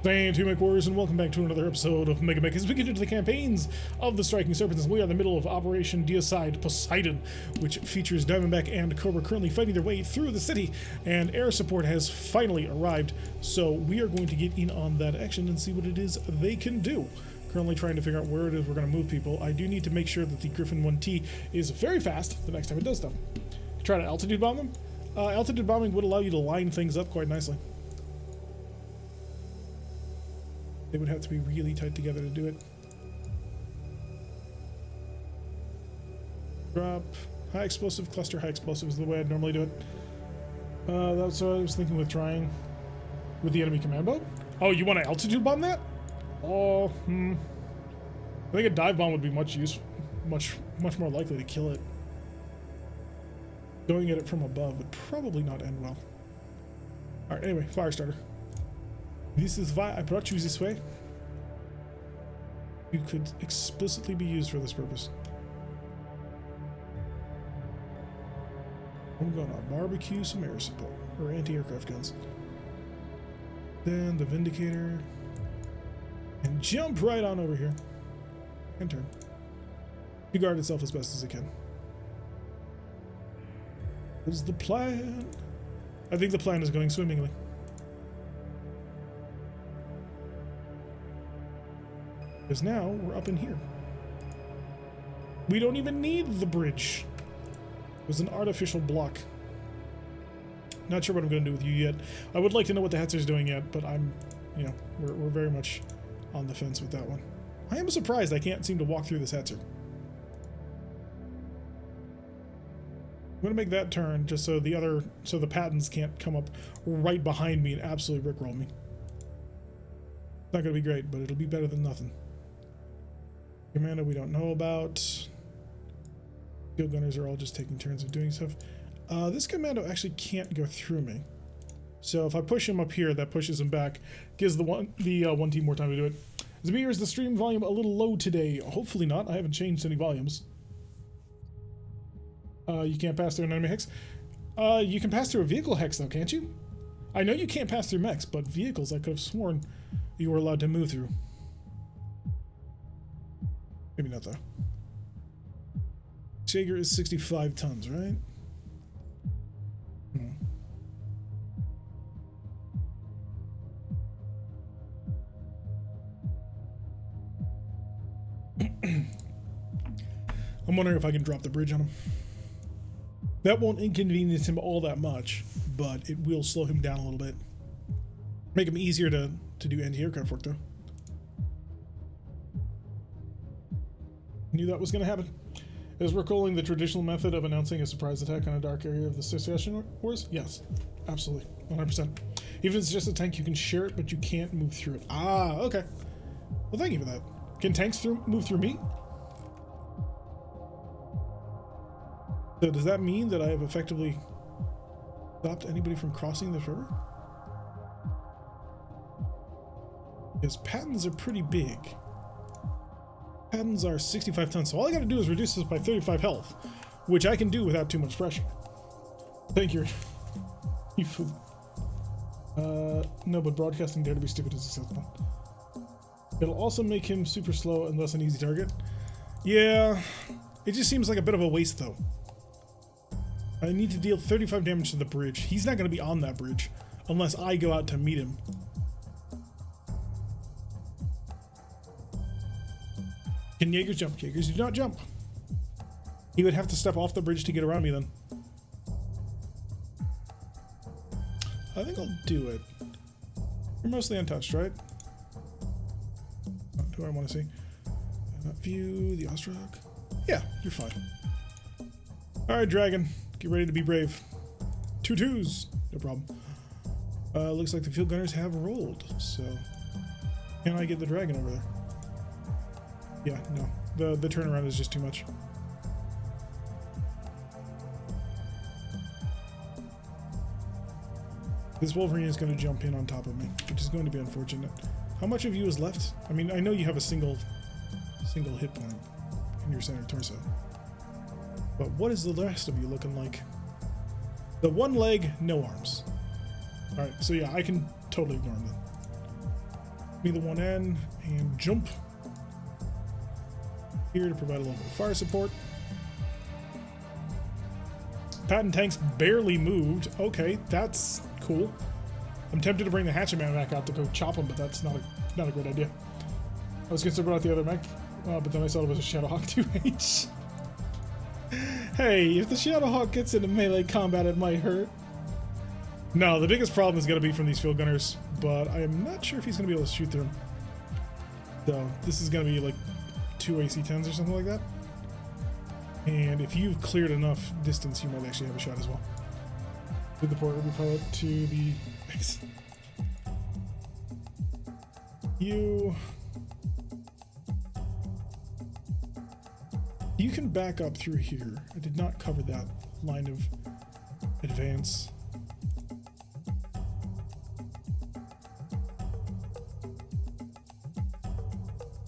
Thank you, MechWarriors, and welcome back to another episode of MegaMek as we get into the campaigns of the Striking Serpents. We are in the middle of Operation Deicide Poseidon, which features Diamondback and Cobra currently fighting their way through the city, and air support has finally arrived. So we are going to get in on that action and see what it is they can do. Currently trying to figure out where it is we're going to move people. I do need to make sure that the Griffin 1T is very fast the next time it does stuff. Try to altitude bomb them. Altitude bombing would allow you to line things up quite nicely. They would have to be really tight together to do it. Drop high explosive, cluster high explosive is the way I'd normally do it. That's what I was thinking with trying with the enemy command boat. Oh, you want to altitude bomb that? Oh, I think a dive bomb would be much more likely to kill it. Going at it from above would probably not end well. All right, anyway, fire starter. This is why I brought you this way. You could explicitly be used for this purpose. I'm gonna barbecue some air support, or anti-aircraft guns. Then the Vindicator. And jump right on over here. And turn. To guard itself as best as it can. What is the plan? I think the plan is going swimmingly. Because now we're up in here. We don't even need the bridge. It was an artificial block. Not sure what I'm going to do with you yet. I would like to know what the Hetzer's doing yet, but I'm, you know, we're very much on the fence with that one. I am surprised I can't seem to walk through this Hetzer. I'm going to make that turn just so the Pattons can't come up right behind me and absolutely rickroll me. It's not going to be great, but it'll be better than nothing. Commando we don't know about. Field gunners are all just taking turns of doing stuff. This commando actually can't go through me. So if I push him up here, that pushes him back. Gives the one team more time to do it. Zabir, is the stream volume a little low today? Hopefully not. I haven't changed any volumes. You can't pass through an enemy hex. You can pass through a vehicle hex though, can't you? I know you can't pass through mechs, but vehicles I could have sworn you were allowed to move through. Maybe not though. Jaeger is 65 tons, right? I'm wondering if I can drop the bridge on him. That won't inconvenience him all that much, but it will slow him down a little bit. Make him easier to do anti-aircraft work though. Knew that was going to happen. Is recalling the traditional method of announcing a surprise attack on a dark area of the Secession Wars? Yes, absolutely, 100%. Even if it's just a tank, you can share it, but you can't move through it. Ah, okay. Well, thank you for that. Can tanks move through me? So does that mean that I have effectively stopped anybody from crossing this river? Because Pattons are pretty big. Pattons are 65 tons, so all I gotta do is reduce this by 35 health, which I can do without too much pressure. Thank you. You fool. No, but broadcasting Dare to be Stupid is acceptable. It'll also make him super slow and thus an easy target. Yeah, it just seems like a bit of a waste though. I need to deal 35 damage to the bridge. He's not gonna be on that bridge unless I go out to meet him. Can Jaegers jump? Jaegers do not jump. He would have to step off the bridge to get around me then. I think I'll do it. You're mostly untouched, right? What do I want to see? View the Ostrock. Yeah, you're fine. Alright, Dragon. Get ready to be brave. 2 2s. No problem. Looks like the field gunners have rolled, so can I get the Dragon over there? Yeah, no. The turnaround is just too much. This Wolverine is going to jump in on top of me, which is going to be unfortunate. How much of you is left? I mean, I know you have a single hit point in your center torso. But what is the rest of you looking like? The one leg, no arms. Alright, so yeah, I can totally ignore him then. Me the 1N and jump here to provide a little bit of fire support. Patent tanks barely moved. Okay, that's cool. I'm tempted to bring the hatchet man back out to go chop him, but that's not a great idea. I was concerned about the other mech, but then I saw it was a Shadowhawk 2H. Hey, if the Shadowhawk gets into melee combat, it might hurt. No, the biggest problem is going to be from these field gunners, but I am not sure if he's going to be able to shoot through them. So this is going to be like 2 AC-10s or something like that. And if you've cleared enough distance, you might actually have a shot as well. With the port pilot to the base. You can back up through here. I did not cover that line of advance.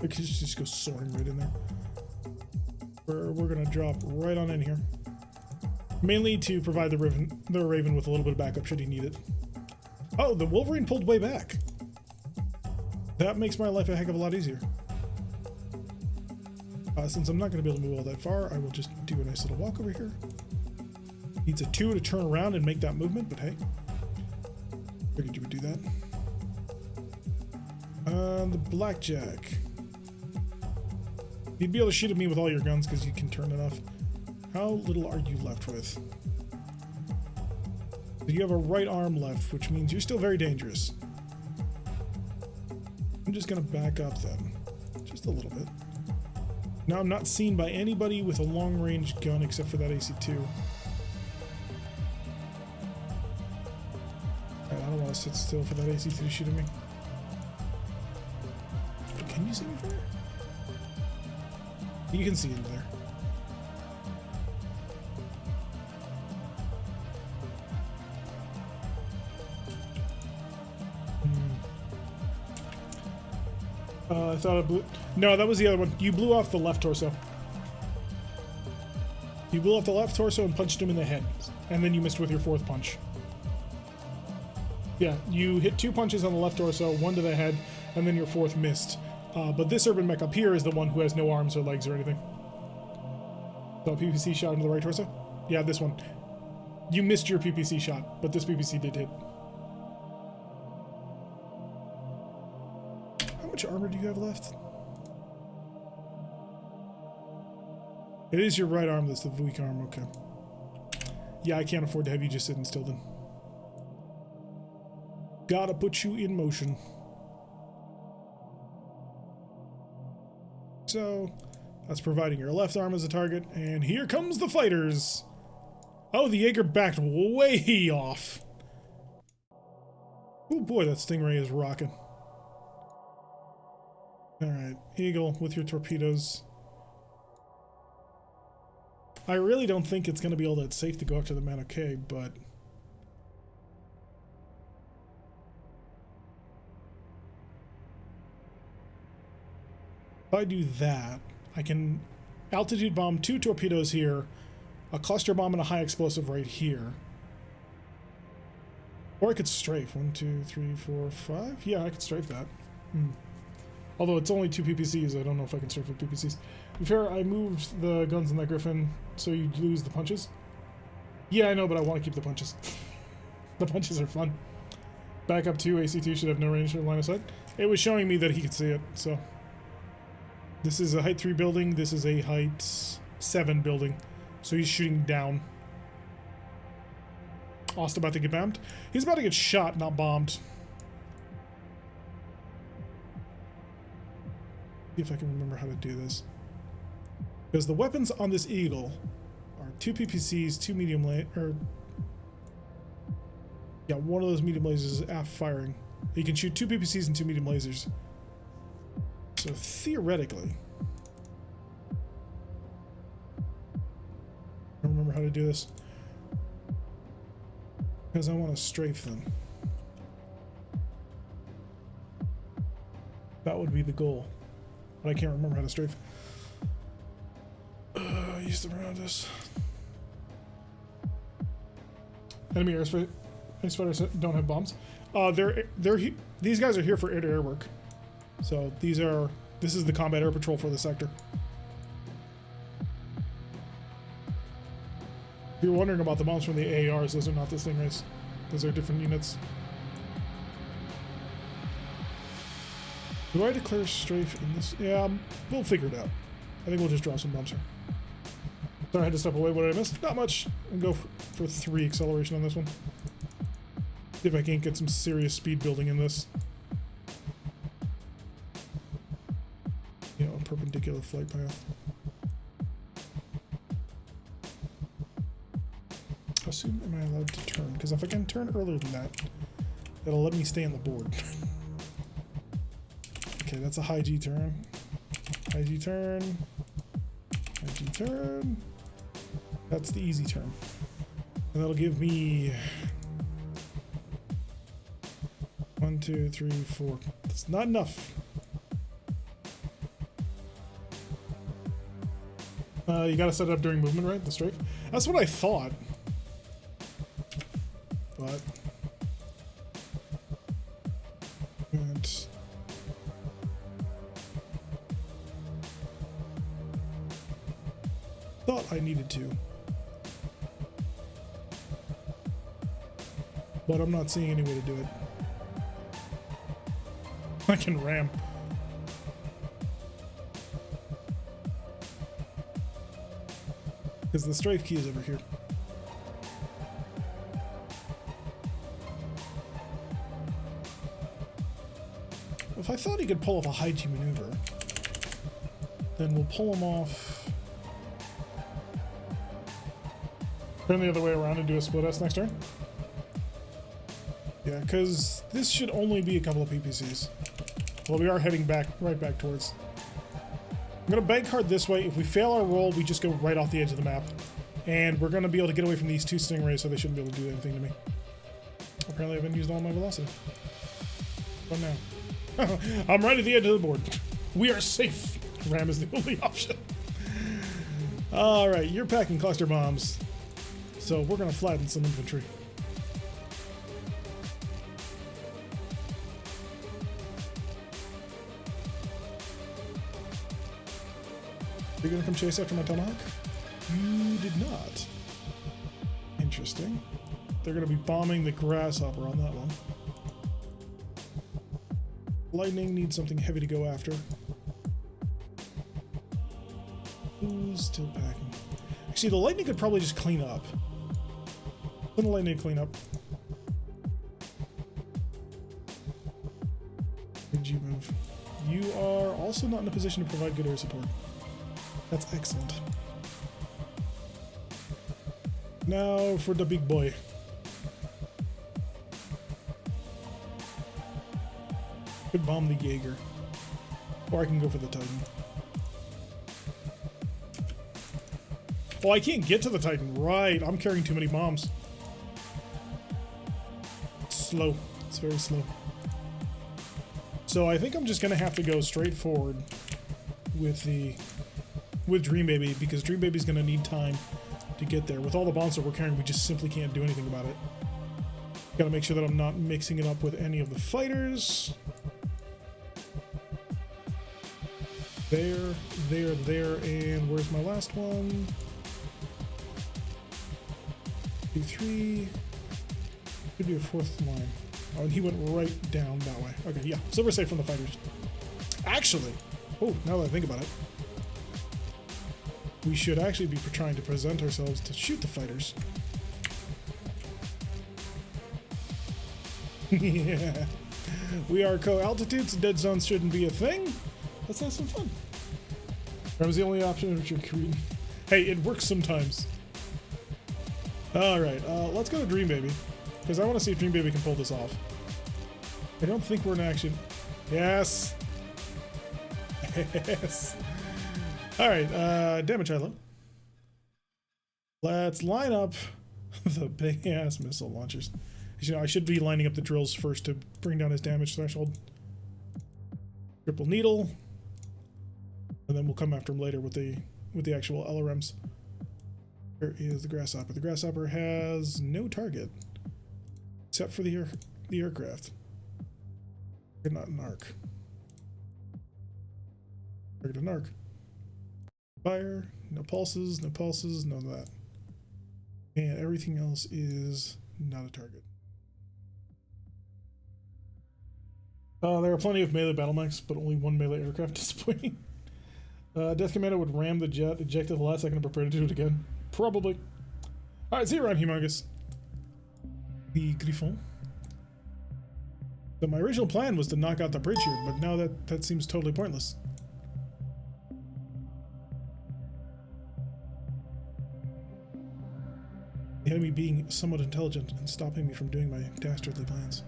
It could just go soaring right in there. We're gonna drop right on in here. Mainly to provide the Raven with a little bit of backup should he need it. Oh, the Wolverine pulled way back. That makes my life a heck of a lot easier. Since I'm not going to be able to move all that far, I will just do a nice little walk over here. Needs a 2 to turn around and make that movement, but hey. Figured you would do that. The Blackjack. You'd be able to shoot at me with all your guns because you can turn enough. How little are you left with? So you have a right arm left, which means you're still very dangerous. I'm just going to back up then. Just a little bit. Now I'm not seen by anybody with a long-range gun except for that AC-2. I don't want to sit still for that AC-2 to shoot at me. Can you see me from there? You can see into there. I thought I blew... No, that was the other one. You blew off the left torso. You blew off the left torso and punched him in the head. And then you missed with your 4th punch. Yeah, you hit 2 punches on the left torso, 1 to the head, and then your 4th missed. But this urban mech up here is the one who has no arms or legs or anything. So PPC shot into the right torso? Yeah, this one. You missed your PPC shot, but this PPC did hit. How much armor do you have left? It is your right arm that's the weak arm, okay. Yeah, I can't afford to have you just sitting still then. Gotta put you in motion. So, that's providing your left arm as a target, and here comes the fighters! Oh, the Jaeger backed way off! Oh boy, that Stingray is rocking. Alright, Eagle with your torpedoes. I really don't think it's going to be all that safe to go after the MekHQ, but... if I do that, I can altitude bomb 2 torpedoes here, a cluster bomb and a high explosive right here. Or I could strafe. 1, 2, 3, 4, 5? Yeah, I could strafe that. Although it's only 2 PPCs, I don't know if I can strafe with PPCs. To be fair, I moved the guns in that Griffin so you lose the punches. Yeah, I know, but I want to keep the punches. The punches are fun. Back up 2, AC2 should have no range or line of sight. It was showing me that he could see it, so... this is a height 3 building, this is a height 7 building. So he's shooting down. Austin about to get bombed? He's about to get shot, not bombed. See if I can remember how to do this. Because the weapons on this Eagle are 2 PPCs, 2 medium or yeah, one of those medium lasers is aft firing. You can shoot 2 PPCs and 2 medium lasers. So theoretically, I don't remember how to do this because I want to strafe them. That would be the goal, but I can't remember how to strafe. Use the roundest. Enemy airspace fighters don't have bombs. These guys are here for air-to-air work. So this is the combat air patrol for the sector. If you're wondering about the bombs from the AARs, those are not the Stingrays. Those are different units. Do I declare strafe in this? Yeah, we'll figure it out. I think we'll just drop some bombs here. Sorry, I had to step away. What did I miss? Not much. I'll go for 3 acceleration on this one. See if I can't get some serious speed building in this. You know, a perpendicular flight path. How soon am I allowed to turn? Because if I can turn earlier than that, it'll let me stay on the board. Okay, that's a high G turn. High G turn. High G turn. That's the easy turn. And that'll give me 1, 2, 3, 4. That's not enough. You gotta set it up during movement, right? The strafe? That's what I thought. But thought I needed to. But I'm not seeing any way to do it. I can ram. Because the strafe key is over here. If I thought he could pull off a high G maneuver, then we'll pull him off. Turn the other way around and do a split S next turn. Yeah, because this should only be a couple of PPCs. Well, we are heading back, right back towards. I'm going to bank hard this way. If we fail our roll, we just go right off the edge of the map. And we're going to be able to get away from these 2 Stingrays, so they shouldn't be able to do anything to me. Apparently, I haven't used all my velocity. What now? I'm right at the edge of the board. We are safe. Ram is the only option. Alright, you're packing cluster bombs. So we're going to flatten some infantry. You're going to come chase after my Tomahawk? You did not. Interesting. They're going to be bombing the Grasshopper on that one. Lightning needs something heavy to go after. Who's still packing? Actually, the Lightning could probably just clean up. Let the Lightning clean up. Did you move? You are also not in a position to provide good air support. That's excellent. Now for the big boy. Could bomb the Jaeger. Or I can go for the Titan. Oh, I can't get to the Titan. Right, I'm carrying too many bombs. It's slow. It's very slow. So I think I'm just gonna have to go straight forward with Dream Baby, because Dream Baby's gonna need time to get there. With all the bombs that we're carrying, we just simply can't do anything about it. Gotta make sure that I'm not mixing it up with any of the fighters. There, and where's my last one? 2, 3. Could be a 4th line. Oh, and he went right down that way. Okay, yeah. So we're safe from the fighters. Actually, oh, now that I think about it, we should actually be trying to present ourselves to shoot the fighters. Yeah. We are co-altitudes. Dead zones shouldn't be a thing. Let's have some fun. That was the only option which you're creating. Hey, it works sometimes. Alright, let's go to Dream Baby. Because I want to see if Dream Baby can pull this off. I don't think we're in action. Yes! Yes! Alright, damage high low. Let's line up the big ass missile launchers. You know, I should be lining up the drills first to bring down his damage threshold. Triple needle. And then we'll come after him later with the actual LRMs. Where is the Grasshopper? The Grasshopper has no target. Except for the aircraft. They're not an arc. Target an arc. Fire. No pulses, no pulses, none of that. And everything else is not a target. There are plenty of melee battle mechs, but only one melee aircraft. Disappointing. Death Commando would ram the jet, eject at the last second, and prepare to do it again. Probably. Alright, see you around, Humongous. The Griffon. So my original plan was to knock out the bridge here, but now that seems totally pointless. The enemy being somewhat intelligent and stopping me from doing my dastardly plans.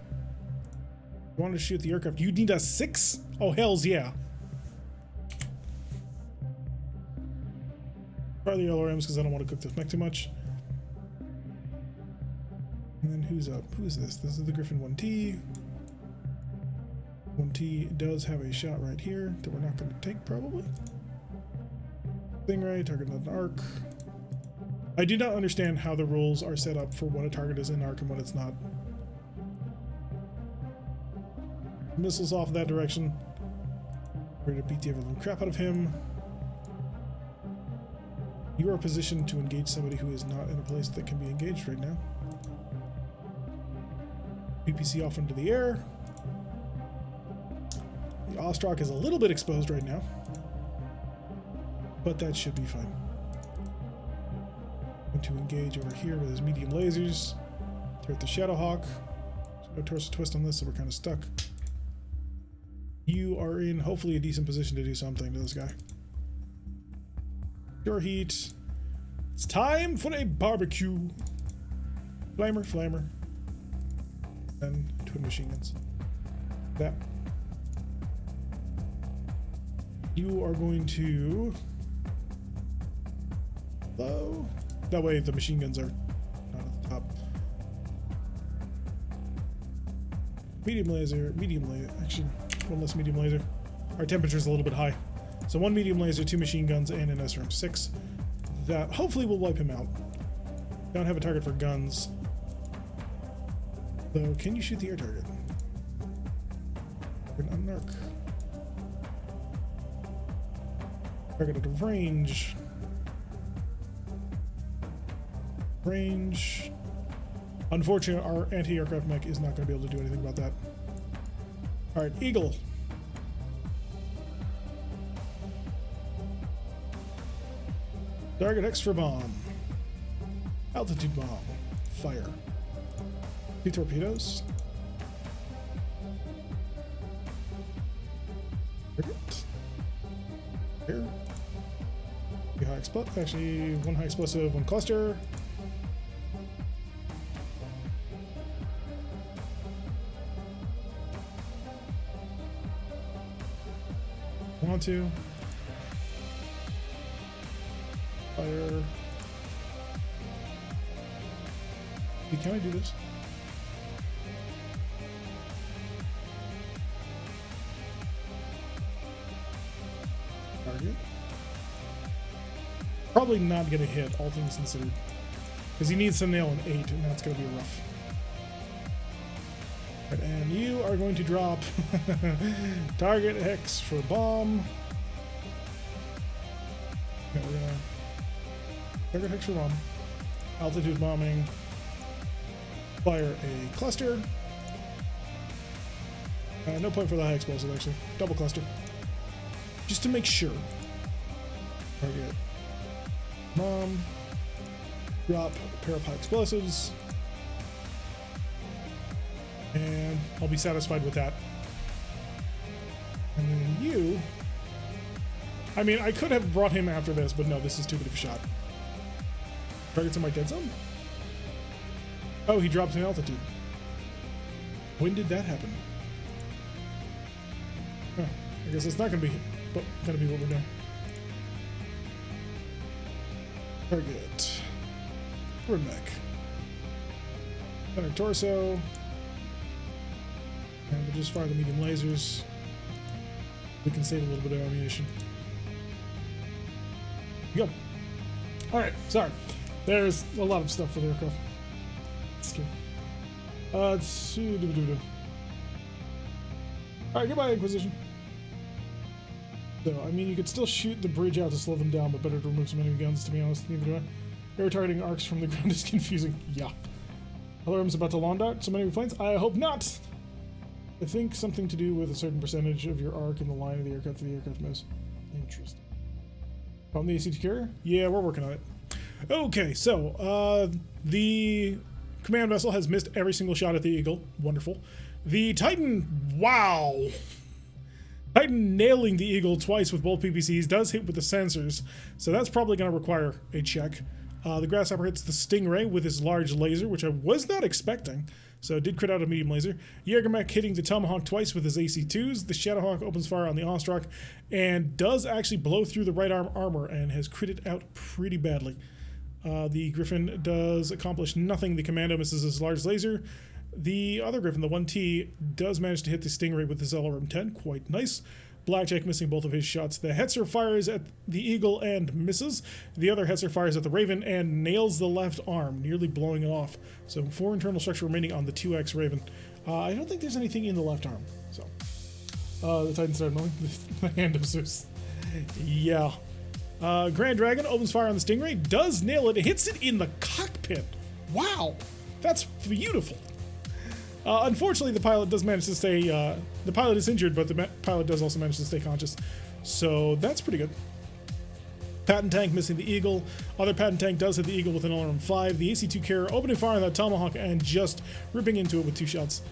You want to shoot the aircraft? You need a 6? Oh, hells yeah. Try the LRMs because I don't want to cook this mech too much. And then who's up? Who's this? This is the Griffin 1T. 1T does have a shot right here that we're not going to take, probably. Stingray, target not an arc. I do not understand how the rules are set up for when a target is in arc and when it's not. Missiles off that direction. We're going to beat the ever-living crap out of him. You are positioned to engage somebody who is not in a place that can be engaged right now. PPC off into the air. The Ostrak is a little bit exposed right now, but that should be fine. Going to engage over here with his medium lasers. Throw the Shadowhawk. There's no torso twist on this, so we're kind of stuck. You are in hopefully a decent position to do something to this guy. Pure heat. It's time for a barbecue. Flamer, flamer. And twin machine guns. That. You are going to low. That way the machine guns are not at the top. Medium laser, actually one less medium laser. Our temperature is a little bit high. So one medium laser, 2 machine guns, and an SRM-6. That hopefully will wipe him out. Don't have a target for guns. Though, can you shoot the air target? An arc. Target out of range. Range. Unfortunately, our anti-aircraft mech is not going to be able to do anything about that. Alright, Eagle. Target X for bomb. Altitude bomb. Fire. 2 torpedoes. Target. Here. 2 high explosive. Actually, 1 high explosive, 1 cluster. Want to. Fire. Can I do this? Target. Probably not gonna hit, all things considered. Because he needs to nail an 8, and that's gonna be rough. Right, and you are going to drop target X for bomb. Okay, we're gonna target X for bomb. Altitude bombing. Fire a cluster. No point for the high explosive, actually. Double cluster. Just to make sure. Target bomb. Drop a pair of high explosives. And I'll be satisfied with that. And then you... I mean, I could have brought him after this, but no, this is too good of a shot. Targets in my dead zone? Oh, he drops in altitude. When did that happen? Oh, I guess it's not gonna be what we're doing. Target. CobraBack. Center torso. And we'll just fire the medium lasers. We can save a little bit of ammunition. Go. Alright, sorry. There's a lot of stuff for the aircraft. Alright, goodbye, Inquisition. So, I mean, you could still shoot the bridge out to slow them down, but better to remove some enemy guns, to be honest. Neither do I. Air targeting arcs from the ground is confusing. Yeah. Alarm's about to launch out some enemy planes? I hope not! I think something to do with a certain percentage of your arc in the line of the aircraft the aircraft moves. Interesting. On the AC2 carrier? Yeah, we're working on it. Okay, so, the command vessel has missed every single shot at the Eagle. Wonderful. The Titan, wow! Titan nailing the Eagle twice with both PPCs does hit with the sensors, so that's probably going to require a check. The Grasshopper hits the Stingray with his large laser, which I was not expecting, so it did crit out a medium laser. MegaMek hitting the Tomahawk twice with his AC2s. The Shadowhawk opens fire on the Ostrock and does actually blow through the right arm armor and has critted out pretty badly. The Griffin does accomplish nothing. The Commando misses his large laser. The other Griffin, the 1T, does manage to hit the Stingray with his LRM-10. Quite nice. Blackjack missing both of his shots. The Hetzer fires at the Eagle and misses. The other Hetzer fires at the Raven and nails the left arm, nearly blowing it off. So 4 internal structure remaining on the 2X Raven. I don't think there's anything in the left arm. So the Titan started mowing. The hand of Zeus. Yeah. Grand Dragon opens fire on the Stingray, does nail it, hits it in the cockpit. Wow, that's beautiful. Unfortunately, the pilot does manage to stay, the pilot is injured, but the pilot does also manage to stay conscious. So that's pretty good. Patton Tank missing the Eagle. Other Patton Tank does hit the Eagle with an LRM-5. The AC-2 carrier opening fire on that Tomahawk and just ripping into it with 2 shots.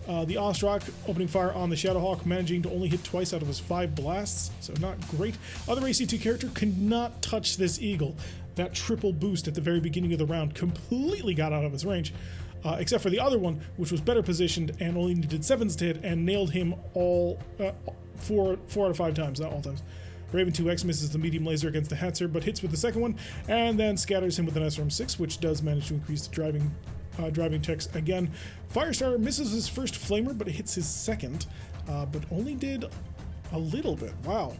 The Ostrock opening fire on the Shadowhawk, managing to only hit twice out of his 5 blasts, so not great. Other AC-2 character could not touch this Eagle. That triple boost at the very beginning of the round completely got out of his range. Except for the other one, which was better positioned and only needed 7s to hit and nailed him all 4 out of 5 times, not all times. Raven 2X misses the medium laser against the Hetzer, but hits with the second one, and then scatters him with an SRM-6, which does manage to increase the driving checks again. Firestarter misses his first flamer, but it hits his second, but only did a little bit. Wow.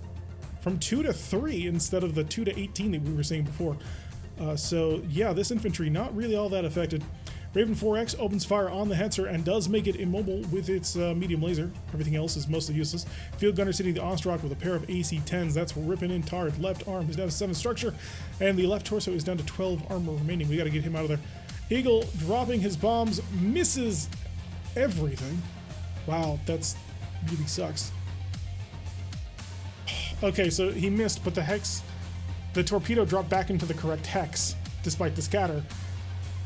From 2 to 3 instead of the 2 to 18 that we were seeing before. So yeah, this infantry not really all that affected. Raven 4X opens fire on the Hetzer and does make it immobile with its medium laser. Everything else is mostly useless. Field Gunner hitting the Ostrock with a pair of AC-10s. That's ripping in Tard. Left arm is down to 7 structure, and the left torso is down to 12 armor remaining. We got to get him out of there. Eagle dropping his bombs, misses everything. Wow, that's really sucks. Okay, so he missed, but the torpedo dropped back into the correct hex, despite the scatter.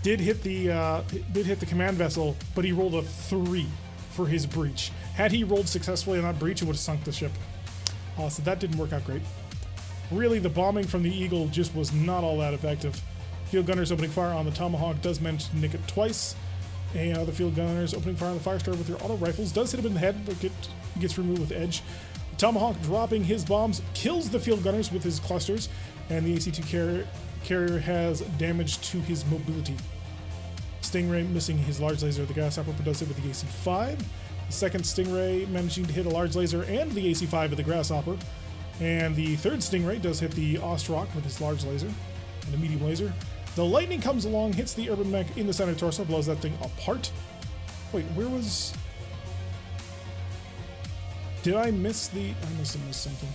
Did hit the command vessel, but he rolled a 3 for his breach. Had he rolled successfully on that breach, it would have sunk the ship. So that didn't work out great. Really, the bombing from the Eagle just was not all that effective. Field Gunners opening fire on the Tomahawk does manage to nick it twice. And other Field Gunners opening fire on the Firestarter with their auto rifles does hit him in the head, but gets removed with edge. The Tomahawk dropping his bombs kills the Field Gunners with his clusters, and the AC-2 carrier has damage to his mobility. Stingray missing his large laser. The Grasshopper does it with the AC-5. The second Stingray managing to hit a large laser and the AC-5 of the Grasshopper. And the third Stingray does hit the Ostrock with his large laser and a medium laser. The Lightning comes along, hits the Urban Mech in the center torso, blows that thing apart. Wait, where was... Did I miss the... I must have missed something.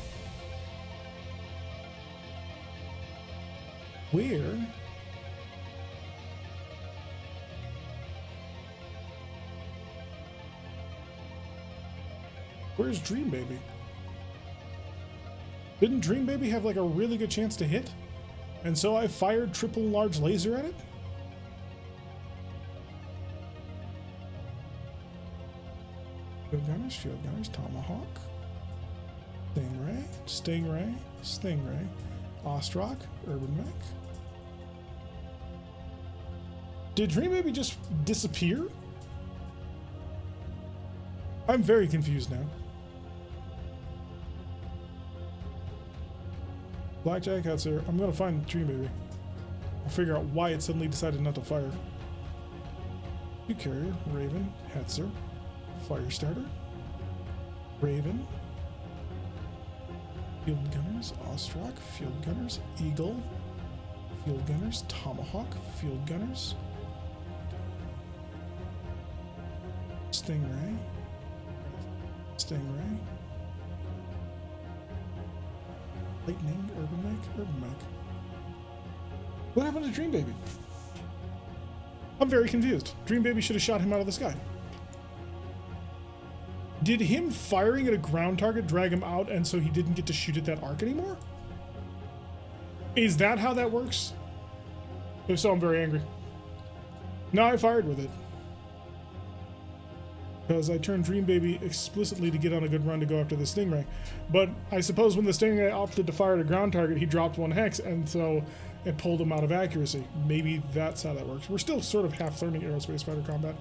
Where... Where's Dream Baby? Didn't Dream Baby have like a really good chance to hit? And so I fired triple large laser at it? Field Gunners, Tomahawk. Stingray, Stingray, Stingray. Ostrock, Urban Mech. Did Dream Baby just disappear? I'm very confused now. Blackjack, Hetzer. I'm gonna find Dream Baby. I'll figure out why it suddenly decided not to fire. You carrier, Raven, Hetzer, Firestarter, Raven, Field Gunners, Ostrock, Field Gunners, Eagle, Field Gunners, Tomahawk, Field Gunners, Stingray, Stingray, Lightning, Urban Mech. What happened to Dream Baby? I'm very confused. Dream Baby should have shot him out of the sky. Did him firing at a ground target drag him out and so he didn't get to shoot at that arc anymore? Is that how that works? If so, I'm very angry. No, I fired with it. Because I turned Dream Baby explicitly to get on a good run to go after the Stingray. But I suppose when the Stingray opted to fire at a ground target, he dropped one hex, and so it pulled him out of accuracy. Maybe that's how that works. We're still sort of half learning aerospace fighter combat.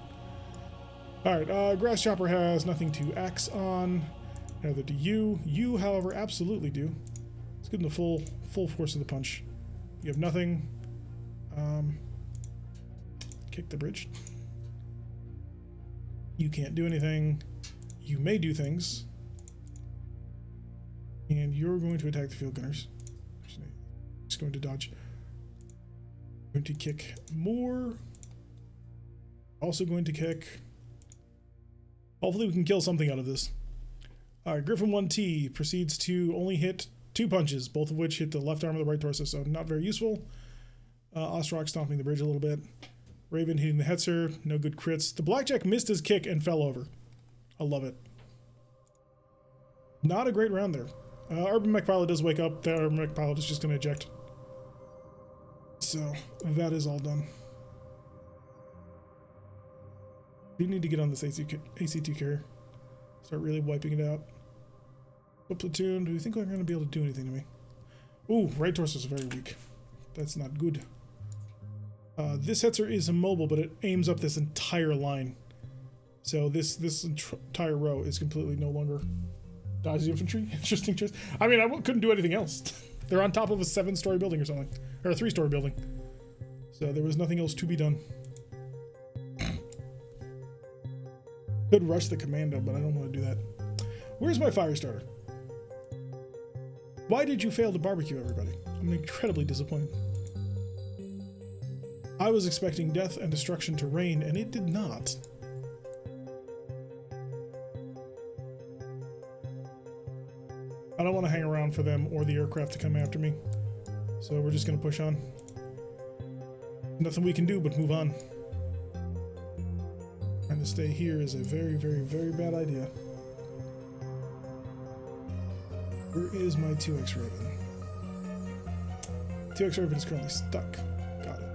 Alright, Grass Chopper has nothing to axe on. Neither do you. You, however, absolutely do. Let's give him the full force of the punch. You have nothing. Kick the bridge. You can't do anything. You may do things. And you're going to attack the field gunners. Just going to dodge. Going to kick more. Also going to kick. Hopefully we can kill something out of this. Alright, Griffin 1T proceeds to only hit 2 punches, both of which hit the left arm of the right torso, so not very useful. Ostrock stomping the bridge a little bit. Raven hitting the Hetzer, no good crits. The Blackjack missed his kick and fell over. I love it. Not a great round there. Urban Mech Pilot does wake up. The Urban Mech Pilot is just going to eject. So, that is all done. We need to get on this AC2 carrier. Start really wiping it out. What platoon? Do we think we're going to be able to do anything to me? Ooh, right torso is very weak. That's not good. This Hetzer is immobile, but it aims up this entire line. So this entire row is completely no longer dodge the infantry. Interesting choice. I mean, I couldn't do anything else. They're on top of a 7-story building or something. Or a 3-story building. So there was nothing else to be done. Could rush the commando, but I don't want to do that. Where's my fire starter? Why did you fail to barbecue everybody? I'm incredibly disappointed. I was expecting death and destruction to reign, and it did not. I don't want to hang around for them or the aircraft to come after me. So we're just going to push on. Nothing we can do but move on. Trying to stay here is a very, very, very bad idea. Where is my 2X Raven? 2X Raven is currently stuck. Got it.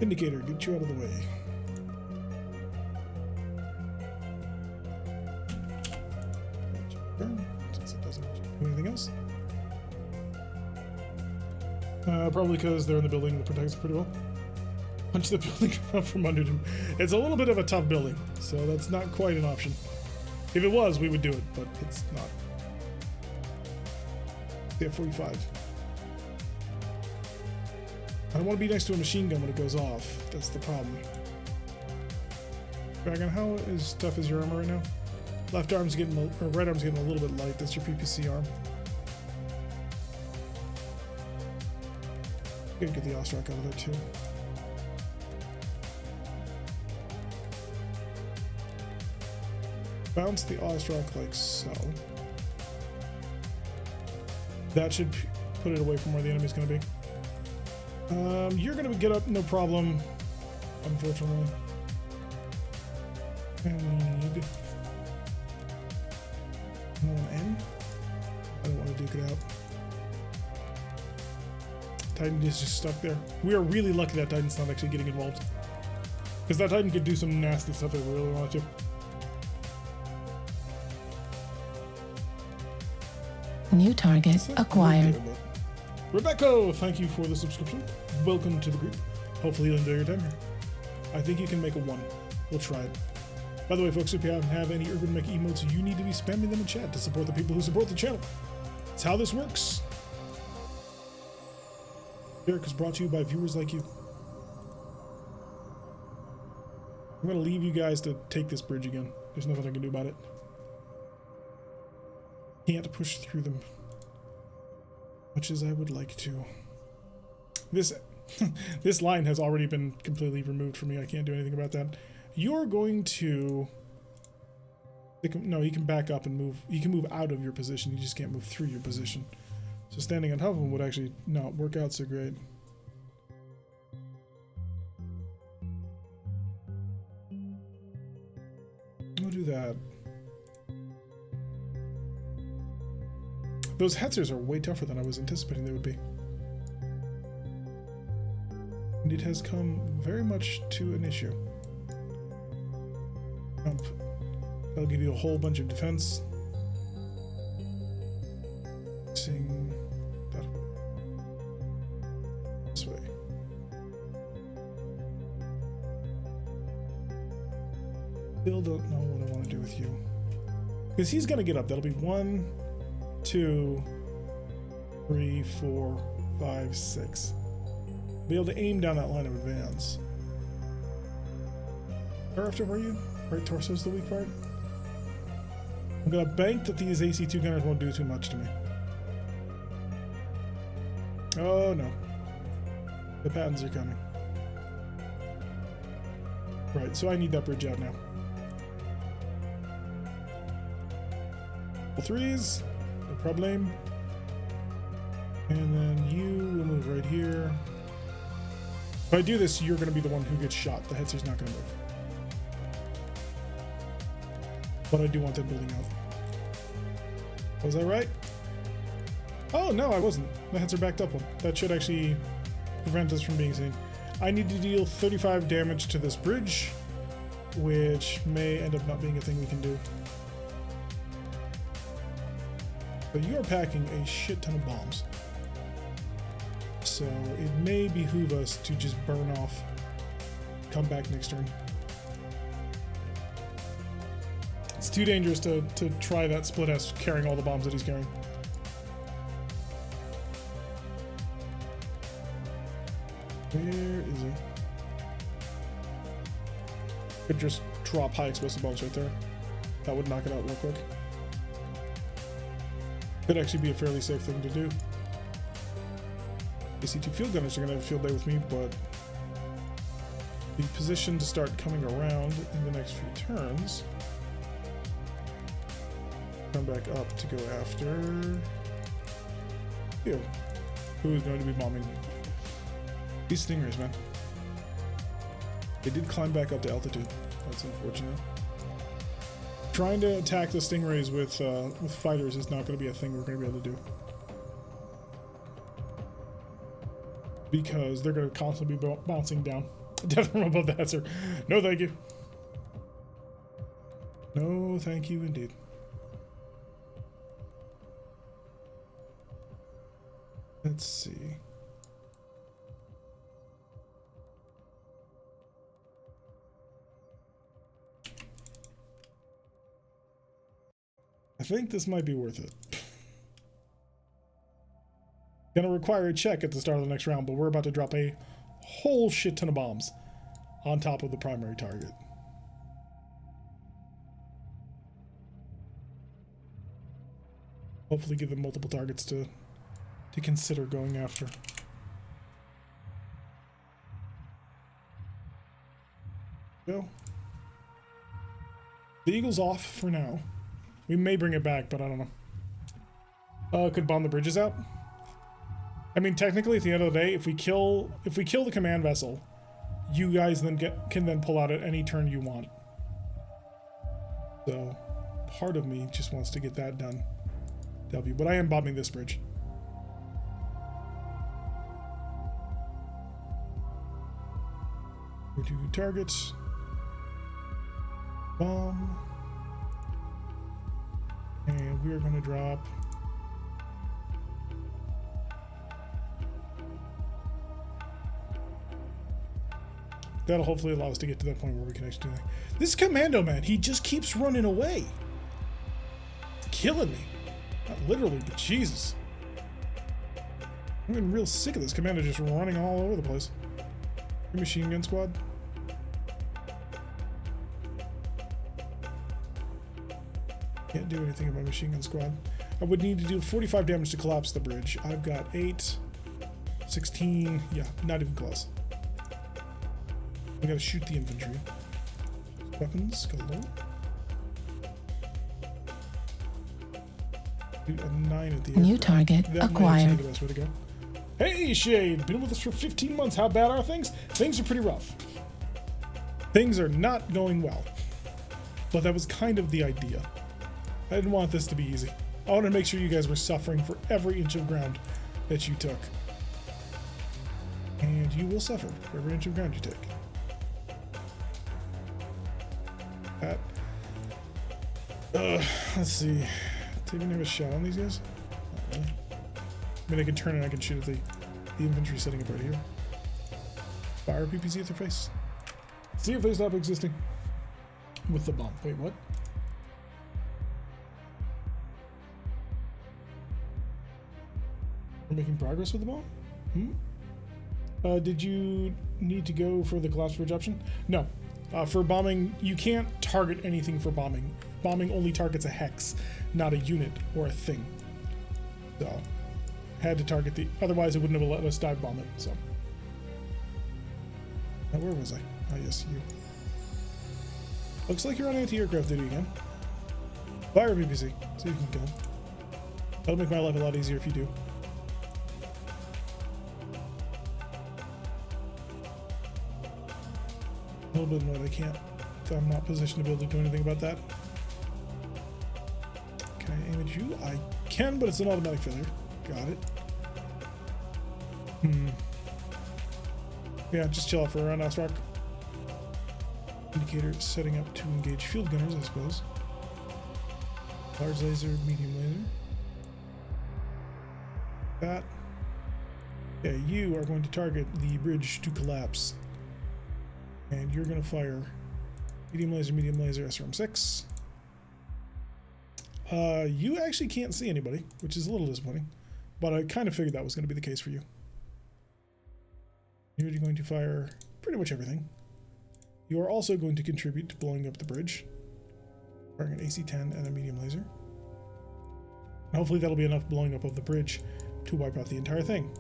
Indicator, get you out of the way. Since it doesn't do anything else. Probably because they're in the building that protects pretty well. Punch the building up from under them. It's a little bit of a tough building, so that's not quite an option. If it was, we would do it, but it's not. They have 45. I don't want to be next to a machine gun when it goes off. That's the problem. Dragon, how tough is your armor right now? Left arm's getting, or right arm's getting a little bit light. That's your PPC arm. Gotta get the Ostrock out of there too. Bounce the Ostrock like so. That should put it away from where the enemy's going to be. You're going to get up, no problem, unfortunately. And we need N. I don't want to duke it out. Titan is just stuck there. We are really lucky that Titan's not actually getting involved. Because that Titan could do some nasty stuff if we really wanted to. New target acquired. Rebecca, thank you for the subscription. Welcome to the group. Hopefully you'll enjoy your time here. I think you can make a 1. We'll try it. By the way, folks, if you have any Urban Mech emotes, you need to be spamming them in chat to support the people who support the channel. That's how this works. Derek is brought to you by viewers like you. I'm going to leave you guys to take this bridge again. There's nothing I can do about it. Can't push through them much as I would like to. This this line has already been completely removed from me. I can't do anything about that. You're going to... No, you can back up and move. You can move out of your position. You just can't move through your position. So standing on top of them would actually not work out so great. We'll do that. Those Hetzers are way tougher than I was anticipating they would be. And it has come very much to an issue. Jump. That'll give you a whole bunch of defense. Seeing that this way. Still don't know what I want to do with you. Because he's going to get up. That'll be 1, 2, 3, 4, 5, 6. Be able to aim down that line of advance. Where after were you? Right torso's the weak part. I'm gonna bank that these AC2 gunners won't do too much to me. Oh no. The patents are coming. Right, so I need that bridge out now. All threes, no problem. And then you will move right here. If I do this, you're going to be the one who gets shot. The Hetzer's not going to move. But I do want that building out. Was I right? Oh, no, I wasn't. The Hetzer backed up one. That should actually prevent us from being seen. I need to deal 35 damage to this bridge, which may end up not being a thing we can do. But you are packing a shit ton of bombs. So it may behoove us to just burn off, come back next turn. It's too dangerous to try that split S carrying all the bombs that he's carrying. Where is he? Could just drop high explosive bombs right there. That would knock it out real quick. Could actually be a fairly safe thing to do. AC2 field gunners are going to have a field day with me, but the position to start coming around in the next few turns. Come back up to go after you, who is going to be bombing these Stingrays, man. They did climb back up to altitude. That's unfortunate. Trying to attack the Stingrays with fighters is not going to be a thing we're going to be able to do. Because they're going to constantly be bouncing down. Death from above the Hetzer. No thank you. No thank you indeed. Let's see. I think this might be worth it. Gonna require a check at the start of the next round, but we're about to drop a whole shit ton of bombs on top of the primary target. Hopefully give them multiple targets to consider going after. Go. The Eagle's off for now. We may bring it back, but I don't know. Could bomb the bridges out. I mean, technically, at the end of the day, if we kill the command vessel, you guys then can then pull out at any turn you want. So, part of me just wants to get that done. W, but I am bombing this bridge. Go to targets. Bomb. And we are going to drop. That'll hopefully allow us to get to that point where we can actually do that. This commando man, he just keeps running away. It's killing me. Not literally, but Jesus. I'm getting real sick of this commando just running all over the place. Machine gun squad. Can't do anything about machine gun squad. I would need to do 45 damage to collapse the bridge. I've got 8, 16. Yeah, not even close. We gotta shoot the infantry. Weapons, go low. A 9 at the New target that might actually be the best way to go. Hey, Shade! Been with us for 15 months. How bad are things? Things are pretty rough. Things are not going well. But that was kind of the idea. I didn't want this to be easy. I wanted to make sure you guys were suffering for every inch of ground that you took. And you will suffer for every inch of ground you take. That. Let's see. Did we have a shot on these guys? Not really. I mean, I can turn and I can shoot at the infantry setting up right here. Fire PPC at their face. See if they stop existing. With the bomb. Wait, what? We're making progress with the bomb? Did you need to go for the collapse bridge option? No. For bombing, you can't target anything for bombing. Bombing only targets a hex, not a unit or a thing. So, had to target the... Otherwise, it wouldn't have let us dive bomb it, so... Now, where was I? Oh, yes, you. Looks like you're on anti-aircraft duty again. Fire PPC. See if you can kill him. That'll make my life a lot easier if you do. A little bit annoyed I can't. I'm not positioned to be able to do anything about that. Can I aim at you? I can, but it's an automatic failure. Got it. Yeah, just chill out for a round, Asrock. Indicator setting up to engage field gunners, I suppose. Large laser, medium laser. That. Yeah, you are going to target the bridge to collapse. And you're going to fire medium laser, SRM-6. You actually can't see anybody, which is a little disappointing. But I kind of figured that was going to be the case for you. You're going to fire pretty much everything. You are also going to contribute to blowing up the bridge. Firing an AC-10 and a medium laser. And hopefully that'll be enough blowing up of the bridge to wipe out the entire thing.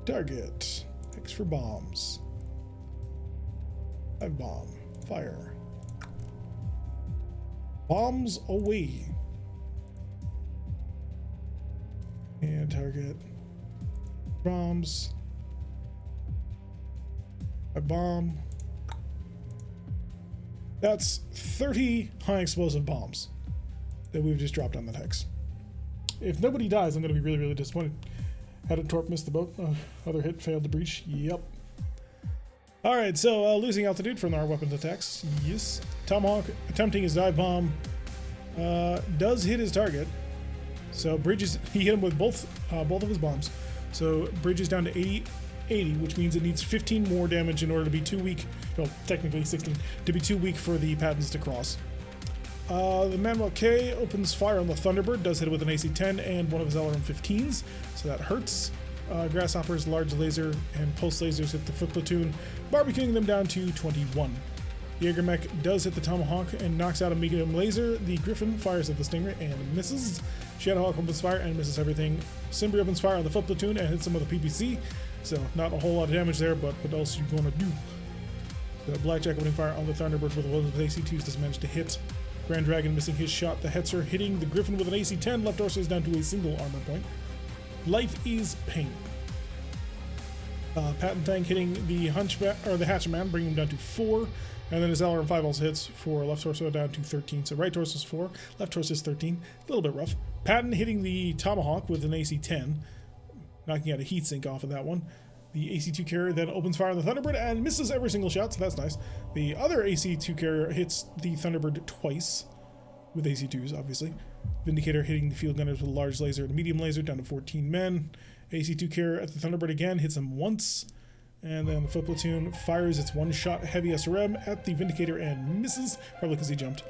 Target. X for bombs. 5 bomb. Fire. Bombs away. And target. Bombs. A bomb. That's 30 high explosive bombs that we've just dropped on that hex. If nobody dies, I'm going to be really, really disappointed. Had a torp miss the boat. Other hit failed to breach. Yep. Alright, so losing altitude from our weapons attacks. Yes. Tomahawk attempting his dive bomb does hit his target. So Bridges, he hit him with both of his bombs. So Bridge is down to 80, which means it needs 15 more damage in order to be too weak. Well, technically 16, to be too weak for the Pattons to cross. The MekHQ opens fire on the Thunderbird, does hit it with an AC-10 and one of his LRM-15s, so that hurts. Grasshopper's large laser and pulse lasers hit the foot platoon, barbecuing them down to 21. MegaMek does hit the Tomahawk and knocks out a medium laser. The Griffin fires at the Stinger and misses. Shadowhawk opens fire and misses everything. Simbri opens fire on the foot platoon and hits him with a PPC, so not a whole lot of damage there, but what else are you going to do? The Blackjack opening fire on the Thunderbird with one of the AC-2s does manage to hit. Grand Dragon missing his shot. The Hetzer hitting the Griffin with an AC-10. Left torso is down to a single armor point. Life is pain. Patton Tank hitting the Hatchman, bringing him down to 4. And then his LRM-5 also hits for left torso down to 13. So right torso is 4, left torso is 13. A little bit rough. Patton hitting the Tomahawk with an AC-10, knocking out a heat sink off of that one. The AC-2 carrier then opens fire on the Thunderbird and misses every single shot, so that's nice. The other AC-2 carrier hits the Thunderbird twice, with AC-2s, obviously. Vindicator hitting the field gunners with a large laser and a medium laser down to 14 men. AC-2 carrier at the Thunderbird again, hits him once. And then the foot platoon fires its one-shot heavy SRM at the Vindicator and misses, probably because he jumped.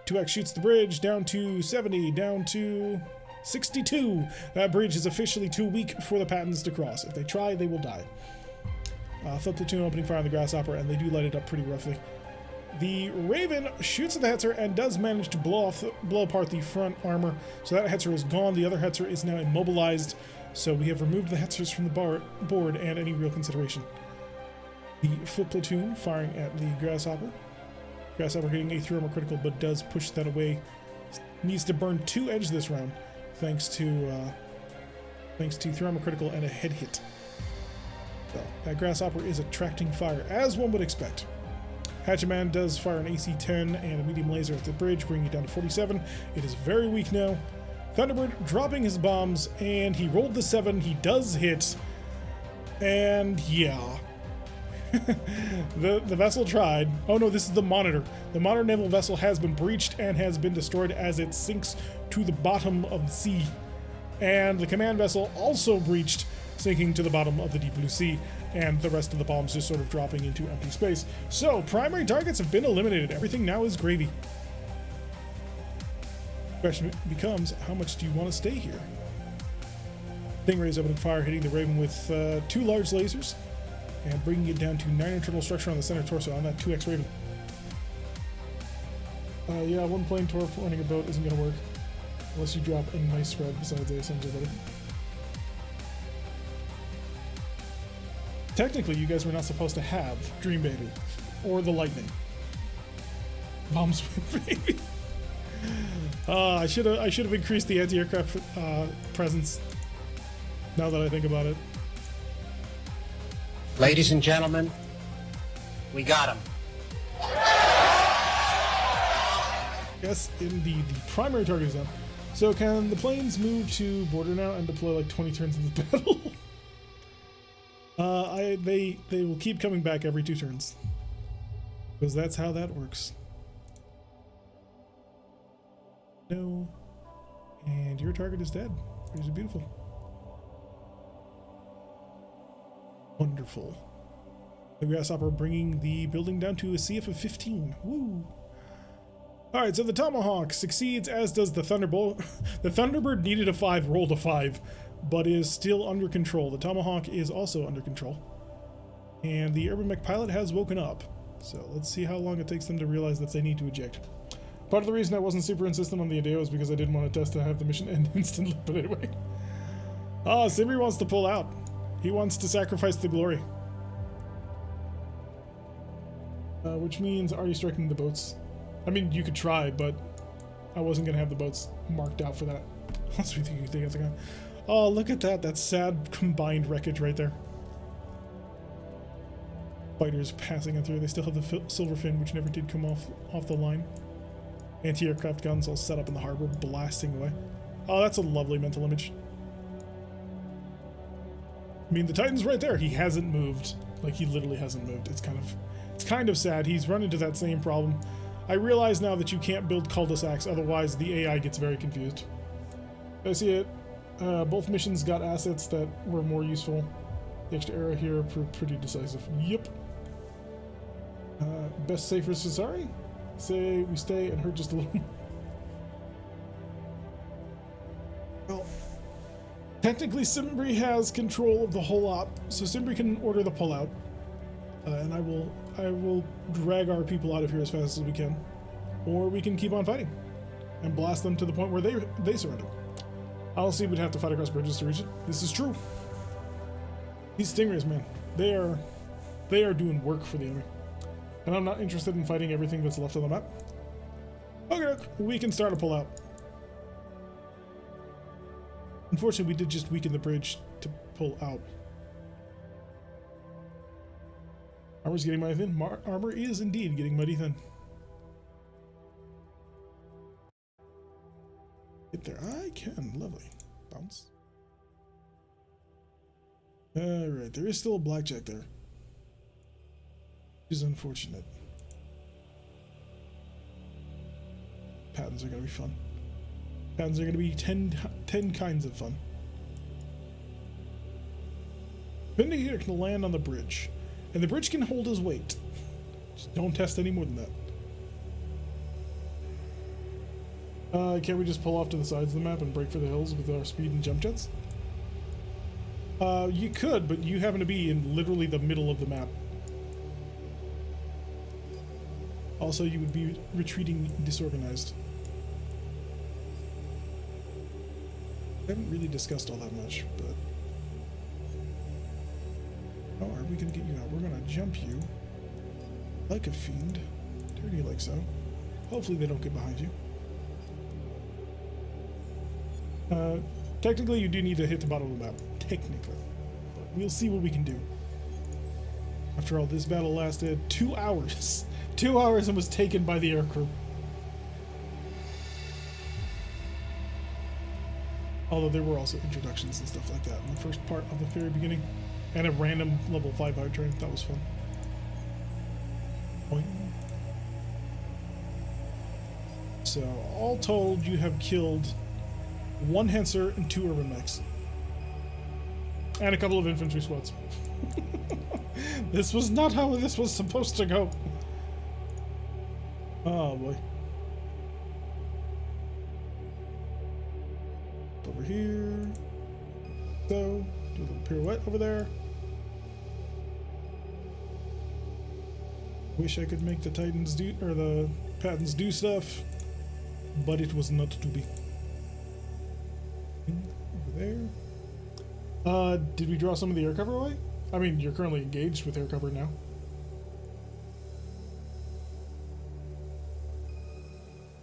2X shoots the bridge down to 70, down to 62. That bridge is officially too weak for the Pattons to cross. If they try, they will die. Foot platoon opening fire on the Grasshopper, and they do light it up pretty roughly. The Raven shoots at the Hetzer and does manage to blow apart the front armor. So that Hetzer is gone. The other Hetzer is now immobilized. So we have removed the Hetzers from the board and any real consideration. The foot platoon firing at the Grasshopper. Grasshopper getting a 3 armor critical, but does push that away. Needs to burn 2 edge this round, thanks to thermocritical and a head hit. So that grasshopper is attracting fire, as one would expect. Hatchaman does fire an AC-10 and a medium laser at the bridge, bringing it down to 47. It is very weak now. Thunderbird dropping his bombs, and he rolled the 7. He does hit, and yeah. the vessel tried. Oh no, this is the Monitor. The Monitor naval vessel has been breached and has been destroyed as it sinks to the bottom of the sea. And the command vessel also breached, sinking to the bottom of the deep blue sea, and the rest of the bombs just sort of dropping into empty space. So primary targets have been eliminated. Everything now is gravy. Question becomes, how much do you want to stay here? Stingray is opening fire, hitting the Raven with 2 large lasers and bringing it down to 9 internal structure on the center torso on that 2x Raven. Yeah, one plane torp running a boat isn't going to work unless you drop a nice spread besides ASMs or better. Technically, you guys were not supposed to have Dream Baby or the Lightning. Bombs Baby. I should have increased the anti-aircraft presence. Now that I think about it. Ladies and gentlemen, we got him. Yes, indeed. The primary target is done. So can the planes move to border now and deploy like 20 turns in the battle? They will keep coming back every 2 turns. Because that's how that works. No. And your target is dead. Which is beautiful. Wonderful. The grasshopper bringing the building down to a CF of 15. Woo! Alright, so the Tomahawk succeeds, as does the Thunderbolt. The Thunderbird needed a 5, rolled a 5, but is still under control. The Tomahawk is also under control. And the MegaMek pilot has woken up. So let's see how long it takes them to realize that they need to eject. Part of the reason I wasn't super insistent on the Adeo is because I didn't want to test to have the mission end instantly, but anyway. Simbri wants to pull out. He wants to sacrifice the glory. Which means, are you striking the boats? I mean, you could try, but I wasn't going to have the boats marked out for that. Unless we think it's a gun. Oh, look at that. That's sad combined wreckage right there. Fighters passing in through. They still have the silver fin, which never did come off the line. Anti-aircraft guns all set up in the harbor, blasting away. Oh, that's a lovely mental image. I mean, the Titan's right there. He hasn't moved. Like, he literally hasn't moved. It's kind of sad. He's run into that same problem. I realize now that you can't build cul-de-sacs, otherwise the AI gets very confused. I see it. Both missions got assets that were more useful. The extra arrow here proved pretty decisive. Yep. Best safe for Cesari? Say we stay and hurt just a little. Well, technically Simbri has control of the whole op, so Simbri can order the pullout, and I will drag our people out of here as fast as we can, or we can keep on fighting and blast them to the point where they surrender. Honestly, we'd have to fight across bridges to reach it. This is true. These Stingrays, man, they are doing work for the enemy. And I'm not interested in fighting everything that's left on the map. Okay, we can start a pullout. Unfortunately, we did just weaken the bridge to pull out. Armor's getting mighty thin. Armor is indeed getting mighty thin. Get there. I can. Lovely. Bounce. Alright, there is still a blackjack there. Which is unfortunate. Patterns are going to be fun. Patterns are going to be 10 kinds of fun. Vindicator can land on the bridge. And the bridge can hold his weight. Just don't test any more than that. Can't we just pull off to the sides of the map and break for the hills with our speed and jump jets? You could, but you happen to be in literally the middle of the map. Also, you would be retreating disorganized. I haven't really discussed all that much, but... How are we going to get you out? We're going to jump you like a fiend. Dirty like so. Hopefully they don't get behind you. Technically, you do need to hit the bottom of the map. Technically. But we'll see what we can do. After all, this battle lasted 2 hours. 2 hours and was taken by the aircrew. Although there were also introductions and stuff like that in the first part of the very beginning. And a random level 5 hard train. That was fun. Boing. So, all told, you have killed 1 Henser and 2 urban mechs. And a couple of infantry squads. This was not how this was supposed to go. Oh boy. Over here. So, do a little pirouette over there. Wish I could make the Titans do, or the Patents do stuff, but it was not to be. Over there. Did we draw some of the air cover away? I mean, you're currently engaged with air cover now.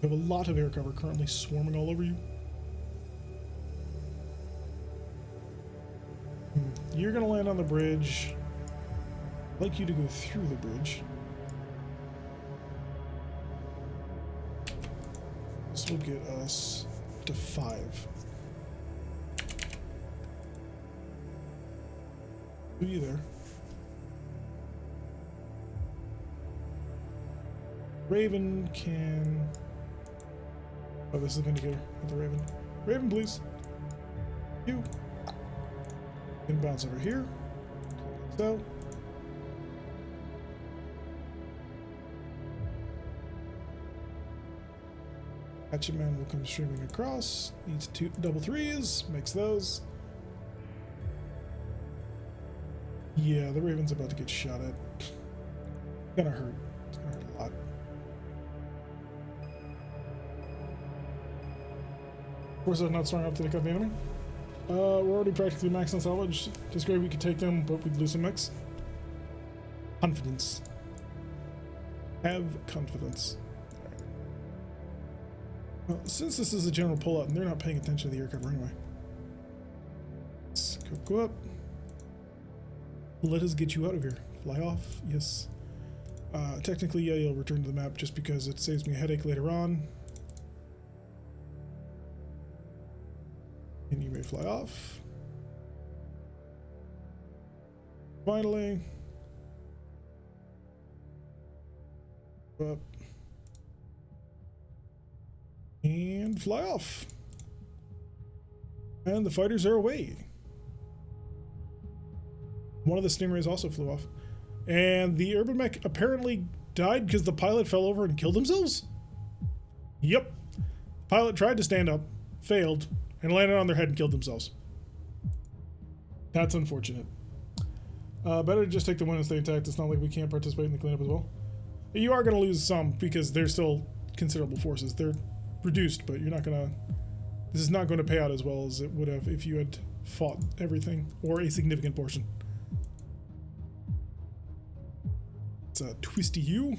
You have a lot of air cover currently swarming all over you. You're gonna land on the bridge. I'd like you to go through the bridge. This will get us to 5. Who are you there? Raven can... Oh, this is the Vindicator with the Raven. Raven, please. You can bounce over here. So. Hatchetman will come streaming across. Needs 2 double 3s. Makes those. Yeah, the Raven's about to get shot at. It's gonna hurt. It's gonna hurt a lot. Of course, I'm not strong enough to take out the enemy. We're already practically maxed on salvage. Just great we could take them, but we'd lose some mechs. Confidence. Have confidence. Right. Well, since this is a general pullout and they're not paying attention to the air cover anyway. Let's go up. Let us get you out of here. Fly off. Yes. Technically, yeah, you'll return to the map just because it saves me a headache later on. And you may fly off. Finally. Up. And fly off. And the fighters are away. One of the Stingrays also flew off. And the urban mech apparently died because the pilot fell over and killed themselves? Yep. Pilot tried to stand up, failed, and landed on their head and killed themselves. That's unfortunate. Better to just take the win and stay intact. It's not like we can't participate in the cleanup as well. You are going to lose some because they're still considerable forces. They're reduced, but you're not going to... This is not going to pay out as well as it would have if you had fought everything, or a significant portion. It's a twisty you.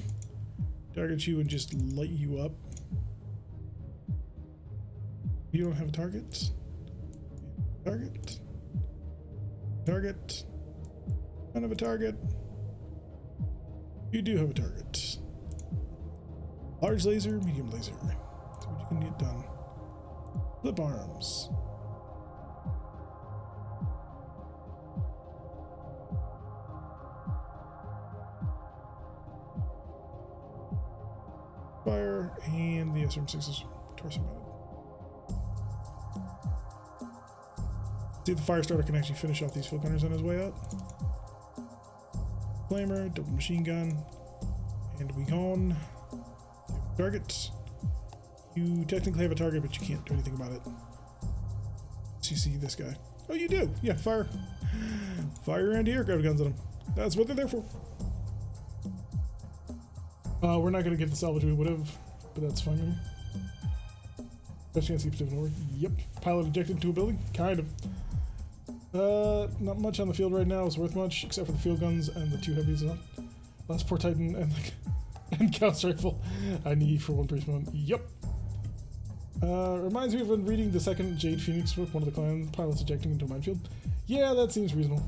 Target you and just light you up. You don't have a target. Target. Target. Don't have a target. You do have a target. Large laser, medium laser. That's what you can get done. Flip arms. Fire, and the SRM-6 is torso mounted. See if the fire starter can actually finish off these field gunners on his way out. Flamer, double machine gun, and we gone. Target. You technically have a target, but you can't do anything about it. So you see this guy. Oh, you do. Yeah, fire. Fire anti-aircraft guns at him. That's what they're there for. We're not going to get the salvage we would have, but that's fine. Best chance to keep moving forward. Yep. Pilot ejected into a building? Kind of. Not much on the field right now is worth much, except for the field guns and the 2 heavies on. Last poor Titan and the and Gauss rifle. I need for 1 priest mode. Yep. Reminds me of when reading the second Jade Phoenix book, one of the clan pilots ejecting into a minefield. Yeah, that seems reasonable.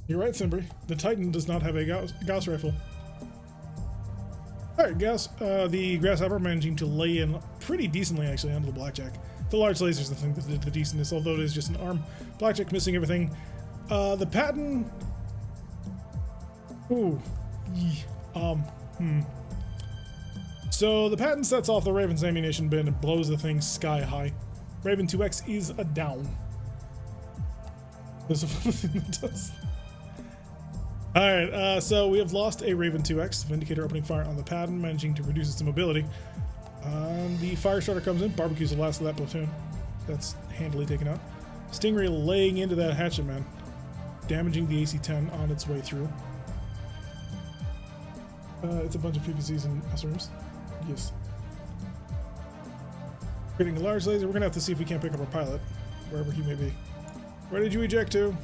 You're right, Simbri. The Titan does not have a Gauss rifle. Alright, Gauss, the Grasshopper managing to lay in pretty decently, actually, onto the Blackjack. The large laser's the thing that did the decentness, although it is just an arm. Blackjack missing everything. The Patton... Ooh. So the Patton sets off the Raven's ammunition bin and blows the thing sky high. Raven 2X is a down. There's a thing that does. Alright, so we have lost a Raven 2X. Vindicator opening fire on the Patton, managing to reduce its mobility. The fire starter comes in. Barbecue's the last of that platoon. That's handily taken out. Stingray laying into that hatchet man, damaging the AC-10 on its way through. It's a bunch of PPCs and SRMs. Yes. Creating a large laser. We're gonna have to see if we can't pick up our pilot, wherever he may be. Where did you eject to?